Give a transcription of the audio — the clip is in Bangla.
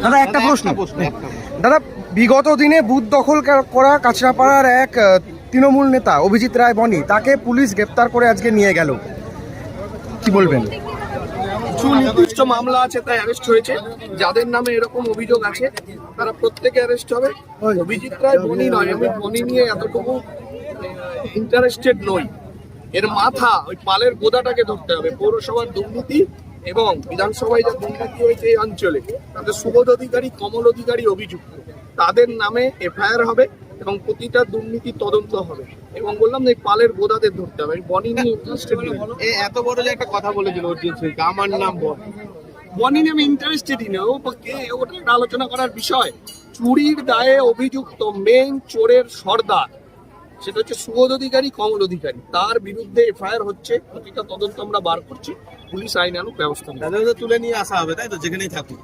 দাদা একটা প্রশ্ন দাদা, বিগত দিনে বুথ দখল করা কাঁচরাপাড়ার এক তৃণমূল নেতা অভিজিৎ রায় বনি, তাকে পুলিশ গ্রেপ্তার করে আজকে নিয়ে গেল, কি বলবেন? কিছু নির্দিষ্ট মামলা আছে তাই অ্যারেস্ট হয়েছে। যাদের নামে এরকম অভিযোগ আছে তারা প্রত্যেকে অ্যারেস্ট হবে। অভিজিৎ রায় বনি নয়, আমি বনি নিয়ে এতটুকু ইন্টারেস্টেড নই। এর মাথা ওই পালের গোদাটাকে ধরতে হবে। পৌরসভার দুর্নীতি এবং বিধানসভায় যে দুর্নীতি হয়েছে এই অঞ্চলে, তাদের সুবোধ অধিকারী, কমল অধিকারী অভিযুক্ত, তাদের নামে এফআইআর হবে এবং প্রতিটা দুর্নীতি তদন্ত হবে। এবং বললাম এই পালের গোদাদের ধরতে হবে। বনি নিয়ে ইন্টারেস্টেড নই। এত বড় যে একটা কথা বলেছিল অর্জুন সিং, আমার নাম বনি নিয়ে আমি ইন্টারেস্টেডই না। ওটা একটা আলোচনা করার বিষয়। চুরির দায়ে অভিযুক্ত মেইন চোরের সর্দার, সেটা হচ্ছে সুবোধ অধিকারী, কমল অধিকারী, তার বিরুদ্ধে এফআইআর হচ্ছে। প্রতিটা তদন্ত আমরা বার করছি, পুলিশ আইনানুগ ব্যবস্থা তাদের তুলে নিয়ে আসা হবে, তাই তো, যেখানেই থাকুক।